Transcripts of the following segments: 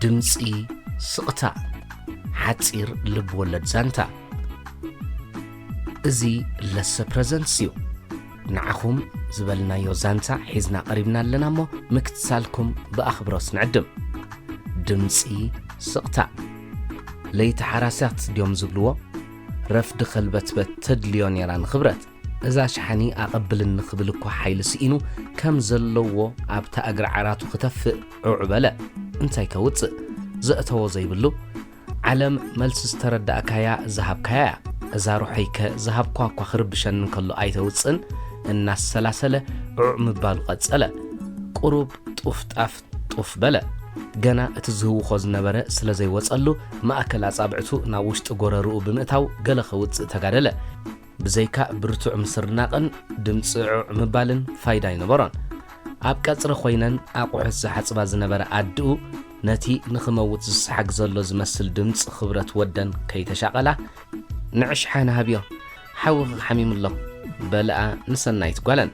ድምፂ ስቕታ ሓፂር ልብ ወለድ ዛንታ እዚ ለሰ ፕሬዘንስ እዩ ንዓኹም ዝበልናዮ ዛንታ ሒዝና ቀሪብና ኣለና እሞ ምክትሳልኩም ብኣኽብሮት ንዕድም ድምፂ ስቕታ ለይቲ ሓራሳት ድዮም ዝብልዎ ረፍዲ ኸልበትበት ተድልዮ ነራ ንኽብረት እዛ ሸሓኒ ኣቐብልን ንኽብል እኳ ሓይሊ ስኢኑ ከም ዘለዎ ኣብታ እግሪ ዓራቱ ክትፍእ ዕዕበለ እንታይ ከውፅእ ዘእተዎ ዘይብሉ ዓለም መልሲ ዝተረዳእካያ ዝሃብካያ እዛ ሩሐይከ ዝሃብኳ እኳ ክርብሸን ከሎ ኣይተውፅን እናሰላሰለ ዕዕ ምባሉ ቐጸለ ቁሩብ ጡፍጣፍ ጡፍ በለ ገና እቲ ዝህውኾ ዝነበረ ስለ ዘይወጸሉ ማእከል ኣጻብዕቱ ናብ ውሽጢ ጎረርኡ ብምእታው ገለ ኸውፅእ ተጋደለ ብዘይካ ብርቱዕ ምስርናቕን ድምፂ ዕዕ ምባልን ፋይዳ ይነበሮን ኣብ ቀጽሪ ኾይነን ኣቑሑት ዝሓጽባ ዝነበረ ኣድኡ ነቲ ንኽመውት ዝሰሓግ ዘሎ ዝመስል ድምፂ ኽብረት ወደን ከይተሻቐላ ንዕሽሓ ንሃብዮ ሓዊኽ ሓሚሙሎ በልኣ ንሰናይት ጓለን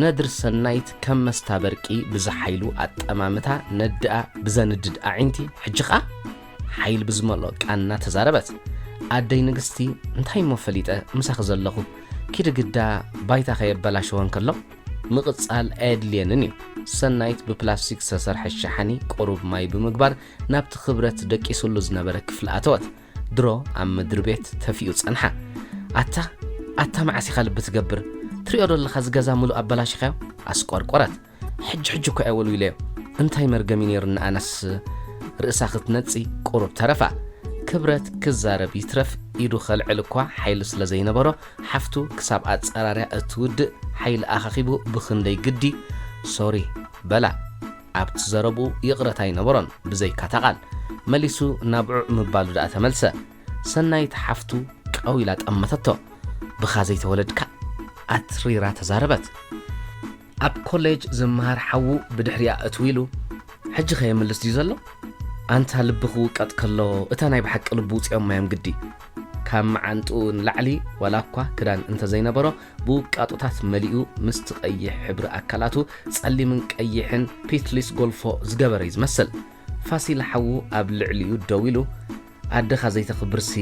ነድር ሰናይት ከም መስታበርቂ ብዝሓይሉ ኣጠማምታ ነድኣ ብዘንድድ ኣዒንቲ ሕጅኻ ሓይል ብዝመልኦ ቃና ተዛረበት ኣደይ ንግስቲ እንታይ ሞ ፈሊጠ ምሳኺ ዘለኹ ኪድግዳ ባይታ ኸየበላሸወን ከሎ ምቕጻል ኣየድልየንን እዩ ሰናይት ብፕላስቲክ ዝተሰርሐ ሸሓኒ ቁሩብ ማይ ብምግባር ናብቲ ኽብረት ደቂሱሉ ዝነበረ ክፍሊ ኣተወት ድሮ ኣብ ምድሪ ቤት ተፊኡ ጸንሓ ኣታ መዓሲኻ ልቢ ትገብር ትሪኦ ዘለኻ ዝገዛ ሙሉእ ኣበላሽኻዮ ኣስቆርቆረት ሕጂ እኳ ኣይወሉ ኢለዮ እንታይ መርገሚ ነይሩ ንኣነስ ርእሳ ክትነፂ ቁሩብ ተረፋ ክብረት ክዛረብ ይትረፍ ኢዱ ኸልዕል እኳ ሓይሊ ስለ ዘይነበሮ ሓፍቱ ክሳብ ኣጸራርያ እትውድእ ሓይሊ ኣኻኺቡ ብኽንደይ ግዲ ሶሪ በላ ኣብቲ ዘረብኡ ይቕረት ኣይነበሮን ብዘይካ ተቓል መሊሱ ናብ ዕዕ ምባሉ ደኣ ተመልሰ ሰናይት ሓፍቱ ቀዊላ ጠመተቶ ብኻ ዘይተወለድካ ኣትሪራ ተዛረበት ኣብ ኮሌጅ ዝመሃር ሓዉ ብድሕሪያ እትዊሉ ሕጂ ኸየምልስ ድዩ ዘሎ ኣንታ ልቢ ኽውቀጥ ከሎ እታ ናይ ብሓቂ ልቢ ውፅኦም ማዮም ግዲ ካብ መዓንጡ ንላዕሊ ወላ እኳ ክዳን እንተ ዘይነበሮ ብውቃጡታት መሊኡ ምስቲ ቀይሕ ሕብሪ ኣካላቱ ጸሊምን ቀይሕን ፒትሊስ ጎልፎ ዝገበረ እዩ ዝመስል ፋሲል ሓዉ ኣብ ልዕሊኡ ደው ኢሉ ኣደኻ ዘይተኽብርሲ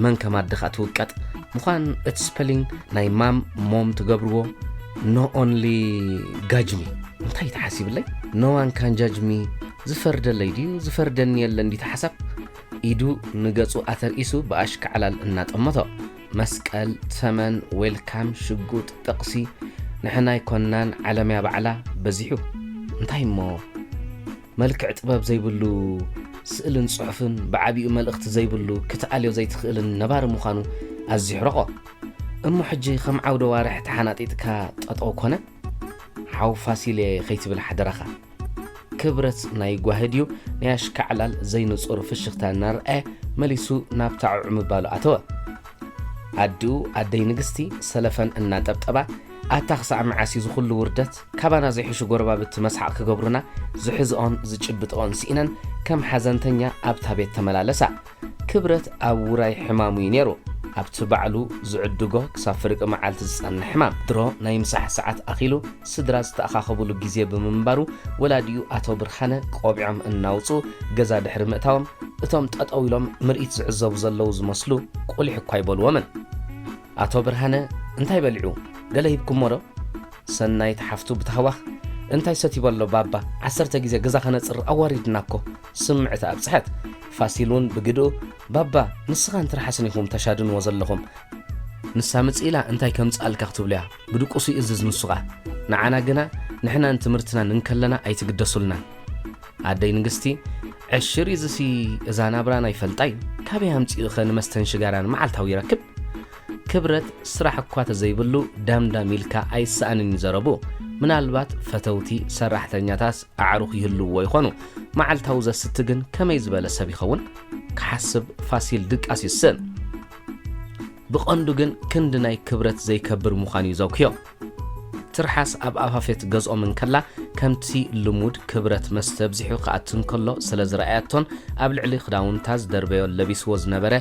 መን ከም ኣደኻ ትውቀጥ ምዃን እቲ ስፔሊንግ ናይ ሞም ትገብርዎ ኖ ኦንሊ ጋጅሚ እንታይ ተሓሲብለይ ኖ ዋን ካን ጃጅሚ ዝፈርደለይ ድዩ ዝፈርደኒ የለን ዲ ተሓሳብ ኢዱ ንገጹ ኣተርኢሱ ብኣሽከዓላል እናጠመቶ መስቀል ተመን ዌልካም ሽጉጥ ጠቕሲ ንሕና ይኮናን ዓለምያ ባዕላ በዚሑ እንታይ እሞ መልክዕ ጥበብ ዘይብሉ ስእልን ጽሑፍን ብዓቢኡ መልእኽቲ ዘይብሉ ክትኣልዮ ዘይትኽእልን ነባሪ ምዃኑ ኣዝሕረቆ እሞ ሕጂ ከም ዓውደ ዋርሕ ተሓናጢጥካ ጠጠው ኮነ ሓው ፋሲል ኸይትብል ሓደረኻ ክብረት ናይ ጓህድዩ ናይ ኣሽከዓላል ዘይንጹር ፍሽኽታ እናርአየ መሊሱ ናብ ታዕዕ ምባሉ ኣተወ ኣድኡ ኣደይ ንግስቲ ሰለፈን እናጠብጠባ ኣታ ክሳዕ መዓሲ ዝኹሉ ውርደት ካባና ዘይሕሹ ጎረባብቲ መስሓቕ ክገብሩና ዝሕዝኦን ዝጭብጥኦን ሲኢነን ከም ሓዘንተኛ ኣብታ ቤት ተመላለሳ ክብረት ኣብ ውራይ ሕማሙ እዩ ነይሩ ኣብቲ ባዕሉ ዝዕድጎ ክሳብ ፍርቂ መዓልቲ ዝጸንሕ ሕማም ድሮ ናይ ምሳሕ ሰዓት ኣኺሉ ስድራ ዝተኣኻኸብሉ ግዜ ብምንባሩ ወላድዩ ኣቶ ብርሃነ ቆቢዖም እናውፁ ገዛ ድሕሪ ምእታዎም እቶም ጠጠው ኢሎም ምርኢት ዝዕዘቡ ዘለዉ ዝመስሉ ቁሊሕ እኳ ይበልዎምን ኣቶ ብርሃነ እንታይ በሊዑ ገለ ሂብኩሞ ዶ ሰናይት ሓፍቱ ብተኸዋኽ እንታይ ሰቲበሎ ባባ 10 ግዜ ገዛ ኸነጽር ኣዋሪድናኮ ስምዕቲ ኣብጽሐት ፋሲሉን ብግድኡ ባባ ንስኻ እንትርሓስን ኢኹም ተሻድንዎ ዘለኹም ንሳ ምጽኢላ እንታይ ከም ጻልካ ክትብልያ ብድቁሱ ይእዝዝ ንሱኻ ንዓና ግና ንሕና እንትምህርትና ንንከለና ኣይትግደሱልና ኣደይ ንግስቲ ዕሽር ይዝሲ እዛ ናብራ ናይ ፈልጣይ ካበይ ኣምፂኡ ኸ ንመስተንሽጋራን መዓልታዊ ይረክብ ክብረት ስራሕ እኳ ተዘይብሉ ዳምዳም ኢልካ ኣይሰኣንን ይዘረቡ ምናልባት ፈተውቲ ሰራሕተኛታስ ኣዕሩኽ ይህልዎ ይኾኑ መዓልታዊ ዘስቲ ግን ከመይ ዝበለ ሰብ ይኸውን ክሓስብ ፋሲል ድቃስ ይስን ብቐንዱ ግን ክንዲ ናይ ክብረት ዘይከብር ምዃኑ እዩ ዘውክዮ ትርሓስ ኣብ ኣፋፌት ገዝኦም እንከላ ከምቲ ልሙድ ክብረት መስተ ብዚሑ ከኣትን ከሎ ስለ ዝረኣያቶን ኣብ ልዕሊ ክዳውንታ ዝደርበዮ ለቢስዎ ዝነበረ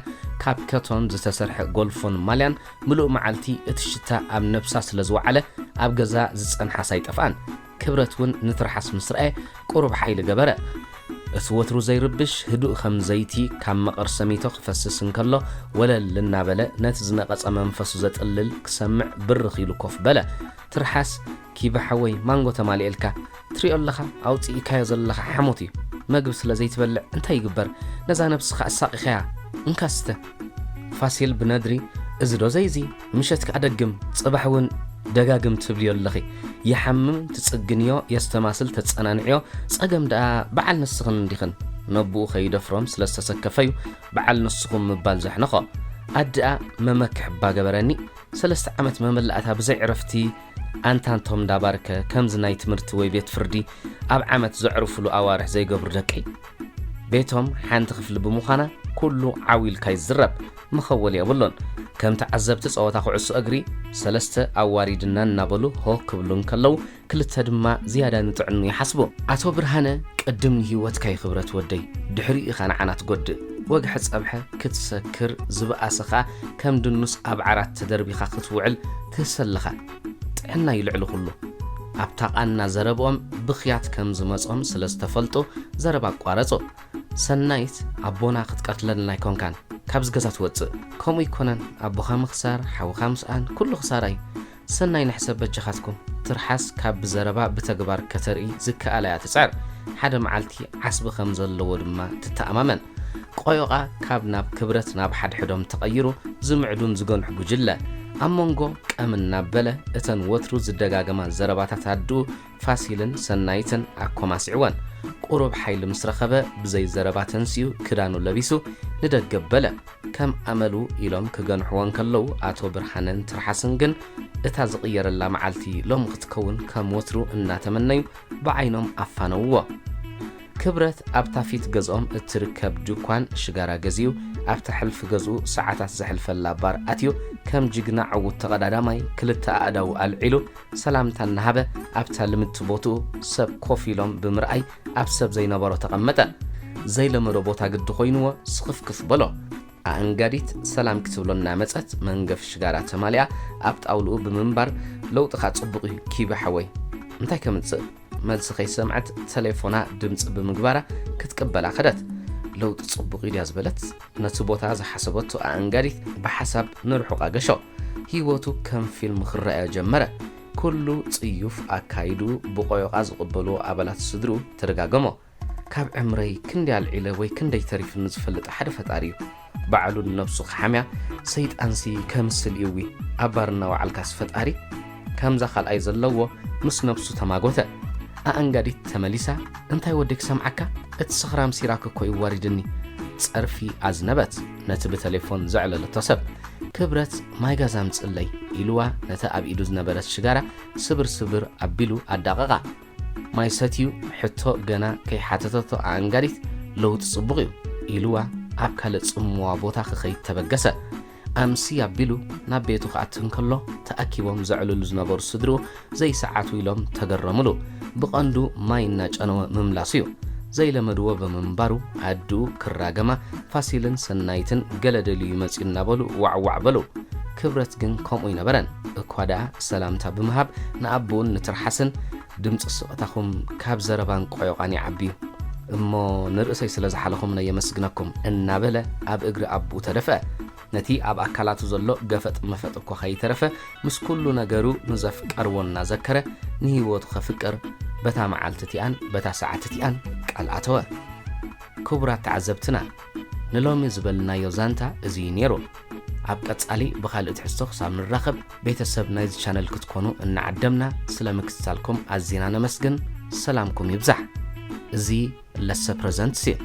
ካብ ከቶን ዝተሰርሐ ጎልፎን ማልያን ምሉእ መዓልቲ እቲ ሽታ ኣብ ነብሳ ስለ ዝወዓለ ኣብ ገዛ ዝጸንሓ ሳይጠፍኣን ክብረት እውን ንትርሓስ ምስ ረአየ ቁሩብ ሓይሊ ገበረ እትወትሩ ዘይርብሽ ህዱእ ከም ዘይቲ ካብ መቐር ሰሚቶ ክፈስስ እንከሎ ወለል ልናበለ ነቲ ዝነቐጸ መንፈሱ ዘጥልል ክሰምዕ ብርኽ ኢሉ ኮፍ በለ ትርሓስ ኪባሓወይ ማንጎ ተማሊኤልካ ትሪኦ ኣለኻ ኣውፂኢካዮ ዘለኻ ሓሞት እዩ መግቢ ስለ ዘይትበልዕ እንታይ ይግበር ነዛ ነብስኻ ኣሳቂኸያ እንካስተ ፋሲል ብነድሪ እዚ ዶ ዘይዚ ምሸት ከኣደግም ጽባሕ እውን ደጋግም ትብልዮ ኣለኺ ይሓምም ትጽግንዮ የስተማስል ተጸናንዕዮ ጸገም ደኣ በዓል ንስኽን እንዲኽን ነብኡ ኸይደፍሮም ስለ ዝተሰከፈዩ በዓል ንስኹም ምባል ዘሕነኾ ኣድኣ መመክሕ ባገበረኒ 3 ዓመት መመላእታ ብዘይ ዕረፍቲ ኣንታንቶም ዳባርከ ከምዚ ናይ ትምህርቲ ወይ ቤት ፍርዲ ኣብ ዓመት ዘዕርፍሉ ኣዋርሕ ዘይገብሩ ደቀይ ቤቶም ሓንቲ ክፍሊ ብምዃና ኩሉ ዓዊልካ ይዝረብ መኸወል የብሎን ከም ተዓዘብቲ ጸወታ ኩዕሶ እግሪ 3 ኣዋሪድና እናበሉ ሆ ክብሉን ከለው 2 ድማ ዝያዳ ንጥዕኑ ይሓስቡ ኣቶ ብርሃነ ቅድም ንህይወትካ ይኽብረት ወደይ ድሕሪ ኢኻ ንዓና ትጎድእ ወግሕ ጸብሐ ክትሰክር ዝበኣሰኻ ከም ድኑስ ኣብ ዓራት ተደርቢኻ ክትውዕል ትህሰለኻ ጥዕና ይልዕሉ ኩሉ ኣብታ ቃና ዘረብኦም ብኽያት ከም ዝመጾም ስለ ዝተፈልጡ ዘረባ ቋረጾ ሰናይት ኣቦና ክትቀትለልና ይኮንካን ካብ ዝገዛ ትወፅእ ከምኡ ይኮነን ኣቦኻ ምኽሳር ሓውኻ ምስኣን ኩሉ ክሳራ እዩ ሰናይ ንሕሰብ በጀኻትኩም ትርሓስ ካብ ብዘረባ ብተግባር ከተርኢ ዝከኣለያ ትጻር ሓደ መዓልቲ ዓስቢ ከም ዘለዎ ድማ ትተኣማመን ቆዮቓ ካብ ናብ ክብረት ናብ ሓድሕዶም ተቐይሩ ዝምዕዱን ዝገንሑ ጉጅለ ኣብ መንጎ ቀምን ናበለ እተን ወትሩ ዝደጋገማ ዘረባታት ኣድኡ ፋሲልን ሰናይትን ኣኮማሲዕወን ቁሩብ ሓይሊ ምስ ረኸበ ብዘይ ዘረባ ተንስዩ ክዳኑ ለቢሱ ንደገበለ ከም ኣመሉ ኢሎም ክገንሕዎን ከለው ኣቶ ብርሃነን ትርሓስን ግን እታ ዝቕየረላ መዓልቲ ሎም ክትከውን ከም ወትሩ እናተመነዩ ብዓይኖም ኣፋነውዎ ክብረት ኣብታ ፊት ገዝኦም እትርከብ ድኳን ሽጋራ ገዚኡ ኣብታ ሕልፊ ገዝኡ ሰዓታት ዘሕልፈላ ባር ኣትዩ ከም ጅግና ዓውት ተቐዳዳማይ ክልተ ኣእዳው ኣልዒሉ ሰላምታ እናሃበ ኣብታ ልምቲ ቦትኡ ሰብ ኮፍ ኢሎም ብምርኣይ ኣብ ሰብ ዘይነበሮ ተቐመጠ ዘይለመዶ ቦታ ግዲ ኮይንዎ ስኽፍክፍ በሎ ኣንጋዲት ሰላም ክትብሎ እናመፀት መንገፍ ሽጋራ ተማሊኣ ኣብ ጣውልኡ ብምንባር ለውጥኻ ጽቡቕ ኪባሓወይ እንታይ ከምጽእ መልሲ ከይሰምዐት ቴሌፎና ድምፂ ብምግባራ ክትቅበላ ኸደት ለውጥ ጽቡቕ ኢድያ ዝበለት ነቲ ቦታ ዝሓሰበቱ ኣንጋዲት ብሓሳብ ንርሑቕ ኣገሾ ህይወቱ ከም ፊልም ክረአዮ ጀመረ ኩሉ ጽዩፍ ኣካይዱ ብቆዮቓ ዝቕበሉ ኣባላት ስድሩ ተደጋገሞ ካብ ዕምረይ ክንደይ ኣልዒለ ወይ ክንደይ ተሪፍኒ ዝፈልጥ ሓደ ፈጣሪ እዩ ባዕሉ ነብሱ ክሓምያ ሰይጣንሲ ከምስል እዊ ኣባርና ዋዕልካስ ፈጣሪ ከምዛ ካልኣይ ዘለዎ ምስ ነብሱ ተማጎተ ኣንጋዲት ተመሊሳ እንታይ ወደክ ሰምዓካ እትስኽራም ሲራክ እኮ ይዋሪድኒ ጸርፊ ኣዝነበት ነቲ ብቴሌፎን ዘዕለለቶ ሰብ ክብረት ማይ ጋዛ ምጽለይ ኢልዋ ነቲ ኣብ ኢዱ ዝነበረት ሽጋራ ስብር ስብር ኣቢሉ ኣዳቐቓ ማይ ሰትዩ ሕቶ ገና ከይሓተተቶ ኣንጋዲት ለውጥ ጽቡቕ እዩ ኢልዋ ኣብ ካልእ ጽምዋ ቦታ ክኸይድ ተበገሰ ኣምሲ ኣቢሉ ናብ ቤቱ ክኣትን ከሎ ተኣኪቦም ዘዕልሉ ዝነበሩ ስድሩ ዘይሰዓቱ ኢሎም ተገረሙሉ ብቐንዱ ማይ እናጨነወ ምምላሱ እዩ ዘይለመድዎ ብምንባሩ ኣድኡ ክራገማ ፋሲልን ሰናይትን ገለደልዩ መጺኡ እናበሉ ዋዕዋዕ በሉ ክብረት ግን ከምኡ ይነበረን እኳ ደኣ ሰላምታ ብምሃብ ንኣቦውን ንትርሓስን ድምፂ ስቕታኹም ካብ ዘረባን ቆዮቓን ይዓብዩ እሞ ንርእሰይ ስለ ዝሓለኹም ነየመስግነኩም እናበለ ኣብ እግሪ ኣቦኡ ተደፍአ ነቲ ኣብ ኣካላቱ ዘሎ ገፈጥ መፈጥ እኳ ኸይተረፈ ምስ ኩሉ ነገሩ ንዘፍቀርዎ እናዘከረ ንህይወቱ ኸፍቅር በታ መዓልቲ እቲኣን በታ ሰዓት እቲኣን ቃል ኣተወ ክቡራት ተዓዘብትና ንሎሚ ዝበልናዮ ዛንታ እዚ ነይሩ ኣብ ቀጻሊ ብኻልእ ትሕዝቶ ክሳብ ንራኸብ ቤተሰብ ናይዚ ቻነል ክትኮኑ እናዓደምና ስለ ምክትታልኩም ኣዝና ነመስግን ሰላምኩም ይብዛሕ እዚ ለሰ ፕረዘንትስ እዩ